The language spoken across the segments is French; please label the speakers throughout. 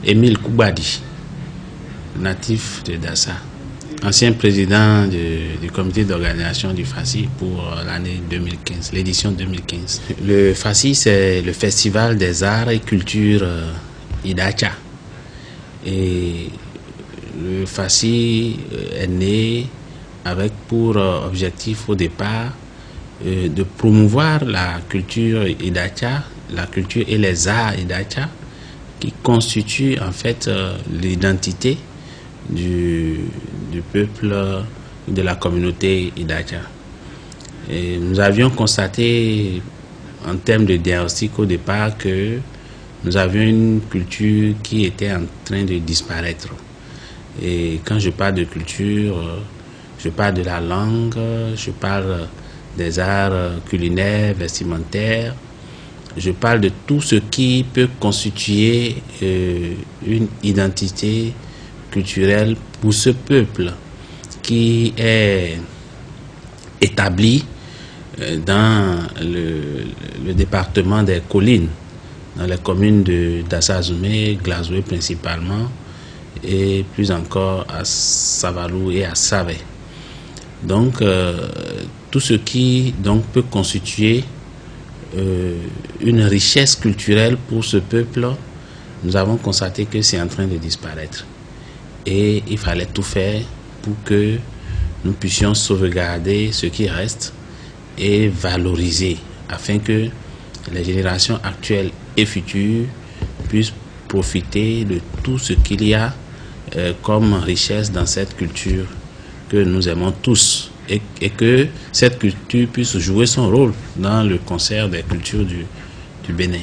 Speaker 1: Émile Koubadi, natif de Dassa, ancien président du comité d'organisation du FACI pour l'année 2015, l'édition 2015. Le FACI, c'est le Festival des Arts et Cultures Idacha. Et le FACI est né avec pour objectif au départ de promouvoir la culture Idacha, la culture et les arts Idacha, qui constituent en fait l'identité du peuple, de la communauté Idacha. Et nous avions constaté en termes de diagnostic au départ que nous avions une culture qui était en train de disparaître. Et quand je parle de culture, je parle de la langue, je parle des arts culinaires, vestimentaires, je parle de tout ce qui peut constituer une identité culturelle pour ce peuple qui est établi dans le département des collines, dans les communes de Dassa-Zoumé, Glazoué principalement, et plus encore à Savalou et à Savé. Donc, tout ce qui donc peut constituer une richesse culturelle pour ce peuple, nous avons constaté que c'est en train de disparaître. Et il fallait tout faire pour que nous puissions sauvegarder ce qui reste et valoriser, afin que les générations actuelles et futures puissent profiter de tout ce qu'il y a comme richesse dans cette culture que nous aimons tous, et que cette culture puisse jouer son rôle dans le concert des cultures du Bénin.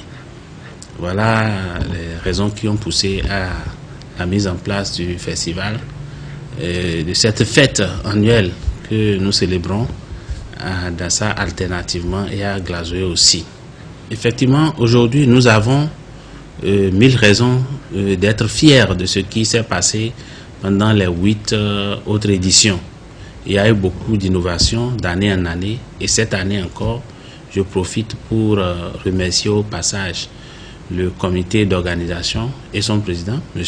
Speaker 1: Voilà les raisons qui ont poussé à la mise en place du festival, de cette fête annuelle que nous célébrons à Dassa alternativement et à Glazoué aussi. Effectivement, aujourd'hui, nous avons 1000 raisons d'être fiers de ce qui s'est passé pendant les 8 autres éditions. Il y a eu beaucoup d'innovations d'année en année, et cette année encore, je profite pour remercier au passage le comité d'organisation et son président, M.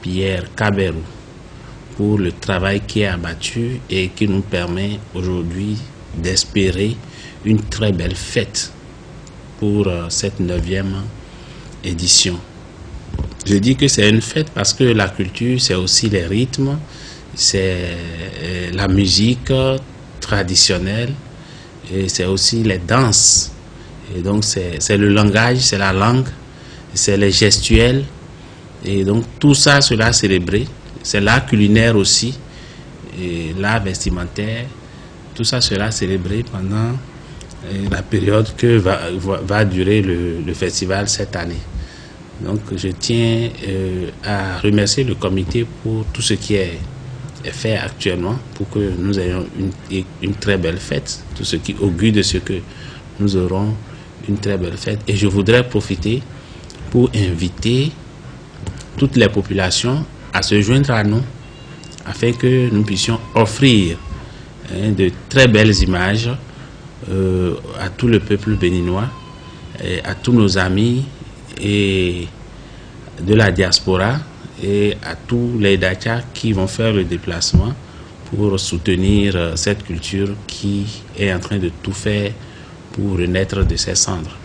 Speaker 1: Pierre Kaberou, pour le travail qui est abattu et qui nous permet aujourd'hui d'espérer une très belle fête pour cette 9e édition. Je dis que c'est une fête parce que la culture, c'est aussi les rythmes, c'est la musique traditionnelle, et c'est aussi les danses. Et donc c'est le langage, c'est la langue, c'est les gestuels. Et donc tout ça sera célébré. C'est l'art culinaire aussi, et l'art vestimentaire. Tout ça sera célébré pendant la période que va durer le festival cette année. Donc je tiens à remercier le comité pour tout ce qui est fait actuellement pour que nous ayons une très belle fête, tout ce qui augure de ce que nous aurons une très belle fête. Et je voudrais profiter pour inviter toutes les populations à se joindre à nous afin que nous puissions offrir de très belles images à tout le peuple béninois, et à tous nos amis et de la diaspora, et à tous les Idacha qui vont faire le déplacement pour soutenir cette culture qui est en train de tout faire pour renaître de ses cendres.